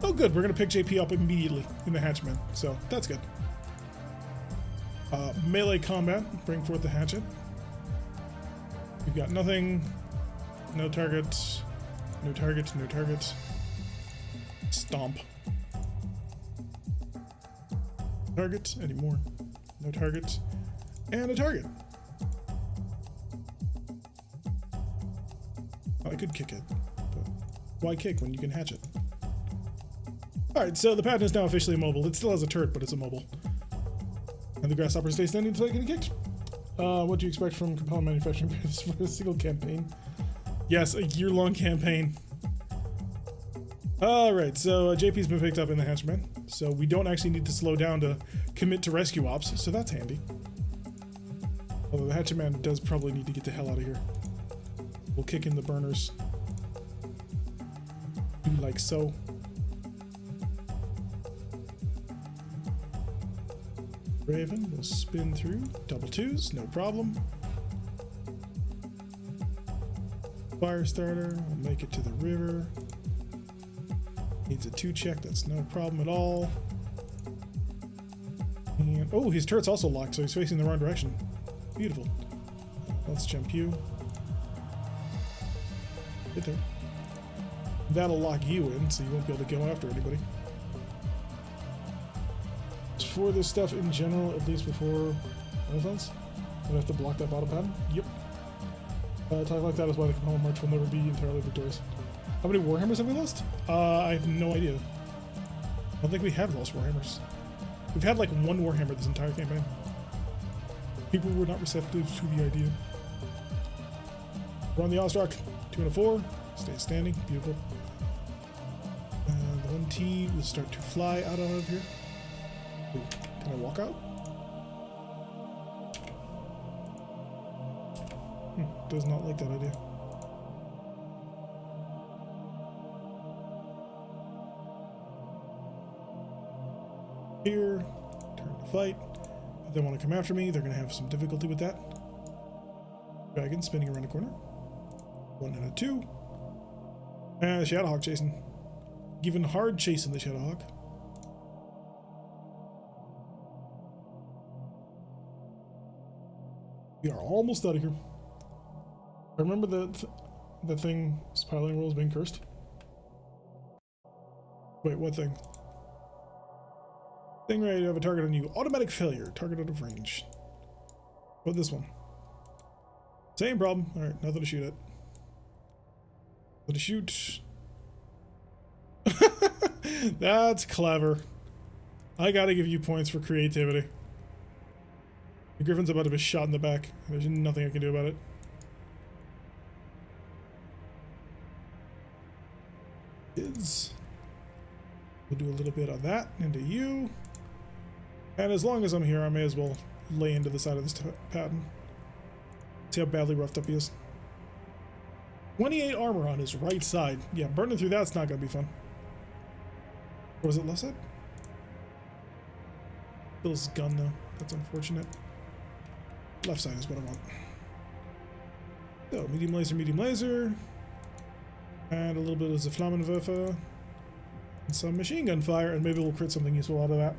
Oh good, we're gonna pick JP up immediately in the hatchman, so that's good. Melee combat, bring forth the hatchet. We've got nothing, no target, no target, no target. Stomp. Target anymore. No target. And a target. I could kick it, but why kick when you can hatch it? Alright, so the Patton is now officially immobile. It still has a turret, but it's immobile. And the Grasshopper stays standing until getting kicked. What do you expect from compound manufacturing for a single campaign? Yes, a year-long campaign. Alright, so JP's been picked up in the hatchman, so we don't actually need to slow down to commit to rescue ops, so that's handy. Although the hatchman does probably need to get the hell out of here. We'll kick in the burners. Do like so. Raven will spin through. Double twos, no problem. Fire starter, we'll make it to the river. Needs a 2 check, that's no problem at all. And oh, his turret's also locked, so he's facing the wrong direction. Beautiful. Let's jump you. Get there. That'll lock you in, so you won't be able to go after anybody. For this stuff in general, at least before Renaissance, I have to block that bottom pattern. Yep. Talk like that is why the component march will never be entirely victorious. How many Warhammers have we lost? I have no idea. I don't think we have lost Warhammers. We've had like 1 Warhammer this entire campaign. People were not receptive to the idea. We're on the Ostrock. 2 and a 4. Stay standing. Beautiful. The 1T will start to fly out of here. Ooh, can I walk out? Does not like that idea. Here, turn to fight. If they want to come after me, they're going to have some difficulty with that. Dragon spinning around the corner. 1 and a 2. And the Shadowhawk chasing. Even hard chasing the Shadowhawk. We are almost out of here. I remember the thing, piloting rules being cursed. Wait, what thing? Stingray, you have a target on you. Automatic failure. Target out of range. What this one? Same problem. Alright, nothing to shoot at. Nothing to shoot. That's clever. I gotta give you points for creativity. The Griffin's about to be shot in the back. There's nothing I can do about it. We'll do a little bit of that into you. And as long as I'm here, I may as well lay into the side of this pattern. See how badly roughed up he is. 28 armor on his right side. Yeah, burning through that's not going to be fun. Or was it left side? Bill's gun, though. That's unfortunate. Left side is what I want. So, medium laser. And a little bit of the Flammenwerfer. And some machine gun fire, and maybe we'll crit something useful out of that.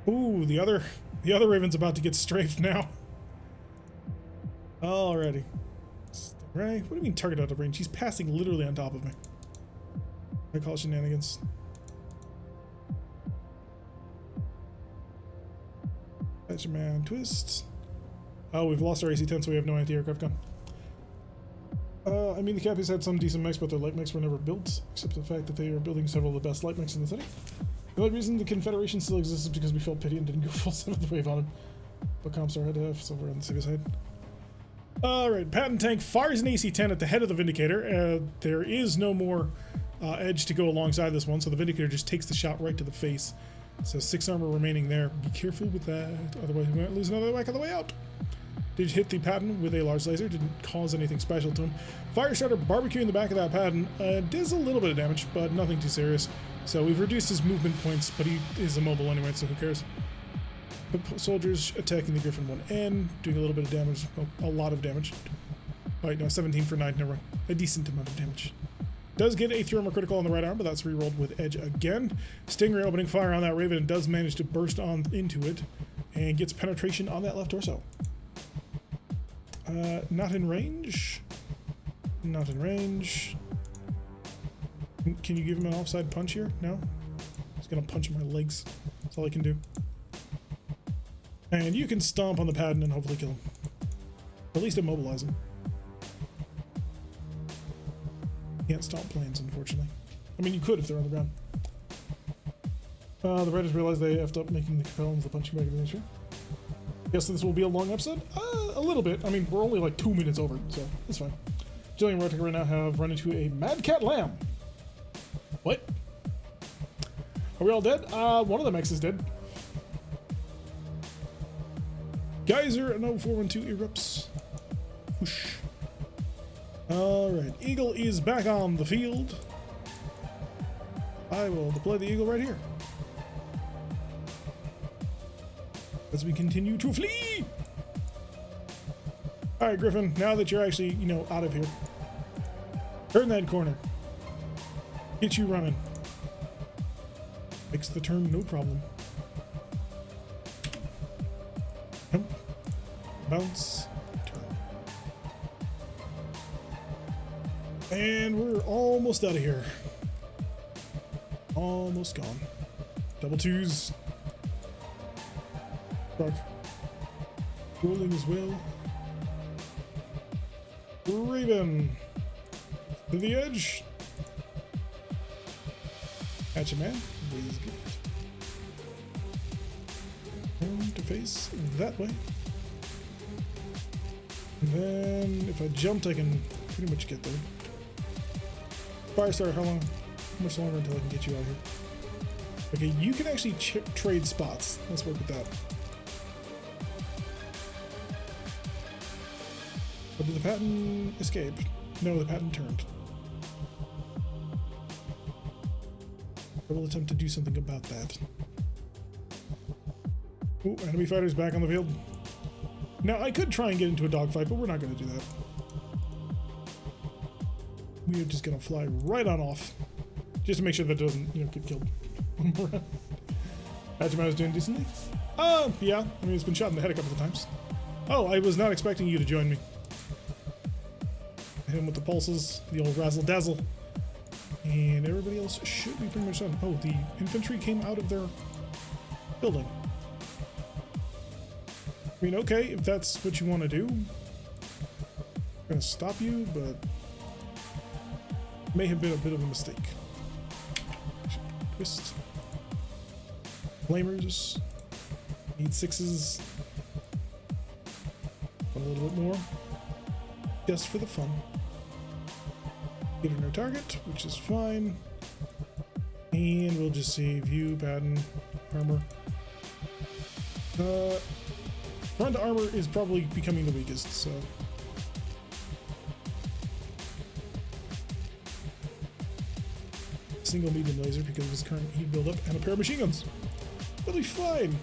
Ooh, the other The other Raven's about to get strafed now. Alrighty. Right? What do you mean target out of range? He's passing literally on top of me. I call shenanigans. That's your man. Twist. Oh, we've lost our AC-10, so we have no anti-aircraft gun. I mean, the Cappies had some decent mechs, but their light mechs were never built, except for the fact that they are building several of the best light mechs in the city. The only reason the Confederation still exists is because we felt pity and didn't go full 7th wave on him. But comps are head to F, so we're on the safe side. Alright, Patton Tank fires an AC-10 at the head of the Vindicator. There is no more edge to go alongside this one, so the Vindicator just takes the shot right to the face. So 6 armor remaining there. Be careful with that, otherwise we might lose another whack on the way out. Did hit the Patton with a large laser, didn't cause anything special to him. Firestarter barbecuing the back of that Patton does a little bit of damage, but nothing too serious. So we've reduced his movement points, but he is immobile anyway, so who cares? The soldiers attacking the Griffin 1N, doing a little bit of damage, well, a lot of damage. Wait, no, 17 for 9, never mind. A decent amount of damage. Does get a 3 armor critical on the right arm, but that's rerolled with edge again. Stingray opening fire on that Raven and does manage to burst on into it and gets penetration on that left torso. Not in range. Not in range. Can you give him an offside punch here? No? He's gonna punch my legs. That's all I can do. And you can stomp on the Patton and hopefully kill him. Or at least immobilize him. Can't stomp planes, unfortunately. I mean, you could if they're on the ground. The Raiders realize they effed up making the Capellans the punching bag of the industry. Guess this will be a long episode? A little bit. I mean, we're only like 2 minutes over, so it's fine. Jillian and Rotic right now have run into a Mad Cat Lamb. What? Are we all dead? One of the mechs is dead. Geyser and 0412 erupts. Whoosh. Alright, Eagle is back on the field. I will deploy the Eagle right here. As we continue to flee! Alright, Griffin, now that you're actually, you know, out of here. Turn that corner. Get you running. Makes the turn no problem. Jump. Bounce. Turn. And we're almost out of here. Almost gone. Double twos. Dark. Rolling as well. Raven. To the edge. Gotcha, man. Always good. Turn to face that way. And then if I jumped, I can pretty much get there. Firestar, how much longer until I can get you out here? Okay, you can actually trade spots. Let's work with that. But did the Patton escape? No, the Patton turned. I will attempt to do something about that. Ooh, enemy fighters back on the field. Now, I could try and get into a dogfight, but we're not going to do that. We are just going to fly right on off. Just to make sure that it doesn't, you know, get killed. Atchman is doing decently? Yeah. I mean, it's been shot in the head a couple of times. Oh, I was not expecting you to join me. Hit him with the pulses, the old razzle-dazzle. And everybody else should be pretty much done. Oh, the infantry came out of their building. I mean, okay, if that's what you want to do. I'm going to stop you, but may have been a bit of a mistake. Twist. Flamers. Need 6s. A little bit more. Just for the fun. Get in our target, which is fine. And we'll just save you, Patton, armor. Front armor is probably becoming the weakest, so. Single medium laser because of his current heat buildup, and a pair of machine guns. That'll be fine.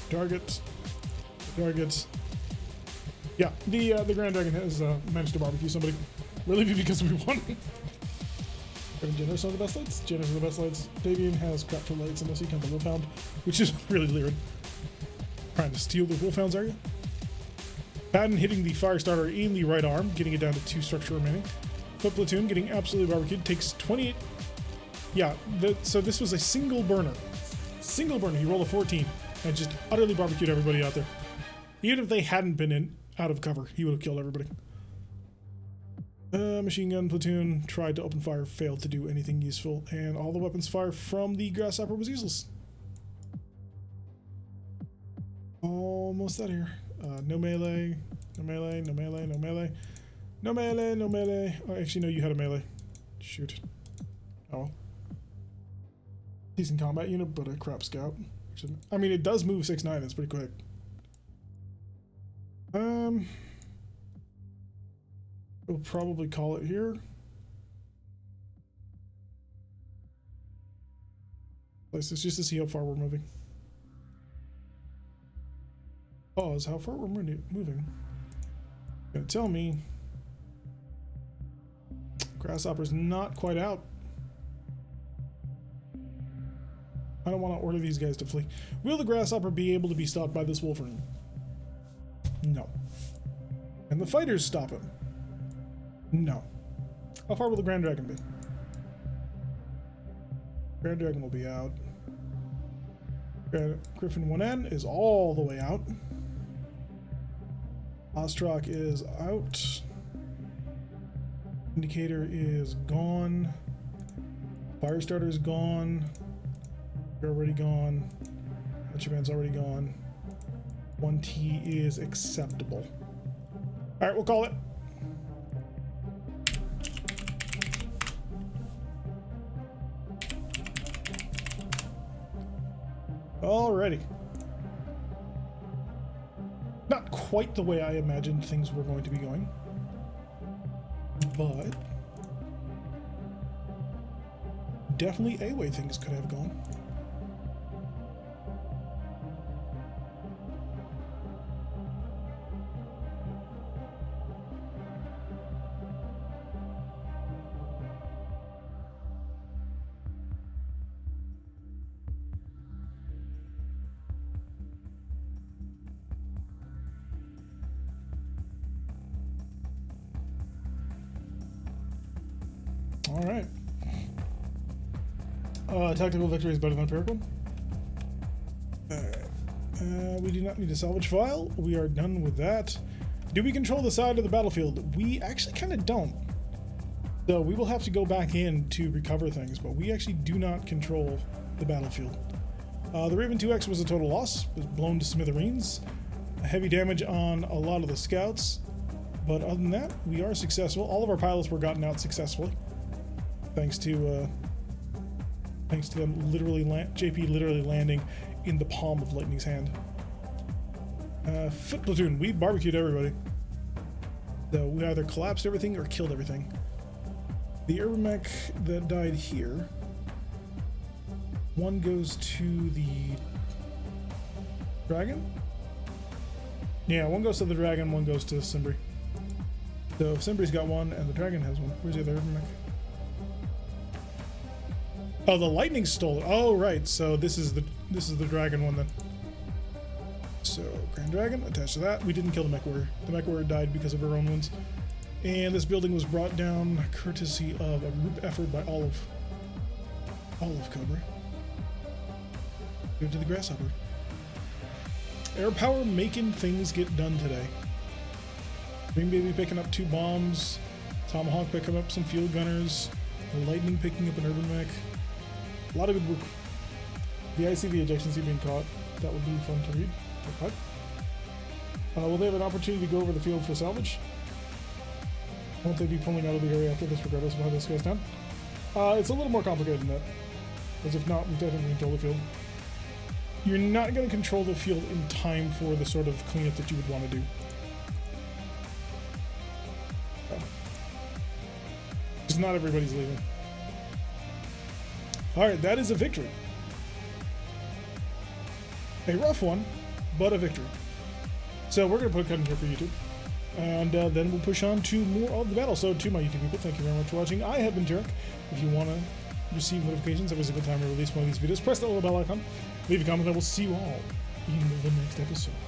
Target. Yeah, the Grand Dragon has managed to barbecue somebody. Really because we won. Jenner's are the best lights. Jenner's are the best lights. Davian has crap for lights unless you count the low pound, which is really weird. Trying to steal the Wolfhounds, are you? Patton hitting the fire starter in the right arm, getting it down to 2 structure remaining. Foot platoon getting absolutely barbecued, takes 28. Yeah, so this was a single burner. Single burner, he rolled a 14 and just utterly barbecued everybody out there. Even if they hadn't been out of cover, he would have killed everybody. Machine gun platoon tried to open fire, failed to do anything useful, and all the weapons fire from the grasshopper was useless. Almost out of here. No melee, no melee, no melee, no melee. No melee, no melee. Oh, actually, no, you had a melee. Shoot. Oh well. Decent combat unit, but a crap scout. I mean, it does move 6'9", it's pretty quick. We'll probably call it here. Place this just to see how far we're moving. Pause, how far we're moving. Gonna tell me Grasshopper's not quite out. I don't want to order these guys to flee. Will the Grasshopper be able to be stopped by this Wolverine? No. Can the fighters stop him? No. How far will the Grand Dragon be? Grand Dragon will be out. Griffin 1N is all the way out. Ostrak is out. Indicator is gone. Firestarter is gone. You're already gone. Hatchman's already gone. 1T is acceptable. Alright, we'll call it. Alrighty. Not quite the way I imagined things were going to be going, but definitely a way things could have gone. All right. Tactical victory is better than empirical. We do not need a salvage file. We are done with that. Do we control the side of the battlefield? We actually kind of don't. So we will have to go back in to recover things, but we actually do not control the battlefield. The Raven 2X was a total loss. It was blown to smithereens. Heavy damage on a lot of the scouts. But other than that, we are successful. All of our pilots were gotten out successfully. Thanks to them literally JP literally landing in the palm of Lightning's hand. Foot platoon, we barbecued everybody. So we either collapsed everything or killed everything. The MegaMek that died here, one goes to the dragon. Yeah, one goes to the dragon, one goes to Simbri. So Simbri's got one, and the dragon has one. Where's the other MegaMek? Oh, the lightning stole it. Oh, right. So this is the dragon one then. So Grand Dragon attached to that. We didn't kill the Mech Warrior. The Mech Warrior died because of her own wounds. And this building was brought down courtesy of a group effort by all of Cobra. Give to the Grasshopper. Air power making things get done today. Green Baby picking up 2 bombs. Tomahawk picking up some field gunners. The Lightning picking up an urban mech. A lot of good work. The IC, the ejection seat being caught. That would be fun to read. Okay. Will they have an opportunity to go over the field for salvage? Won't they be pulling out of the area after this, regardless of how this goes down? It's a little more complicated than that. As if not, we definitely control the field. You're not going to control the field in time for the sort of cleanup that you would want to do. Because not everybody's leaving. Alright, that is a victory. A rough one, but a victory. So we're going to put a cut in here for YouTube. And then we'll push on to more of the battle. So to my YouTube people, thank you very much for watching. I have been Jarek. If you want to receive notifications every single time I release one of these videos, press that little bell icon. Leave a comment, and we'll see you all in the next episode.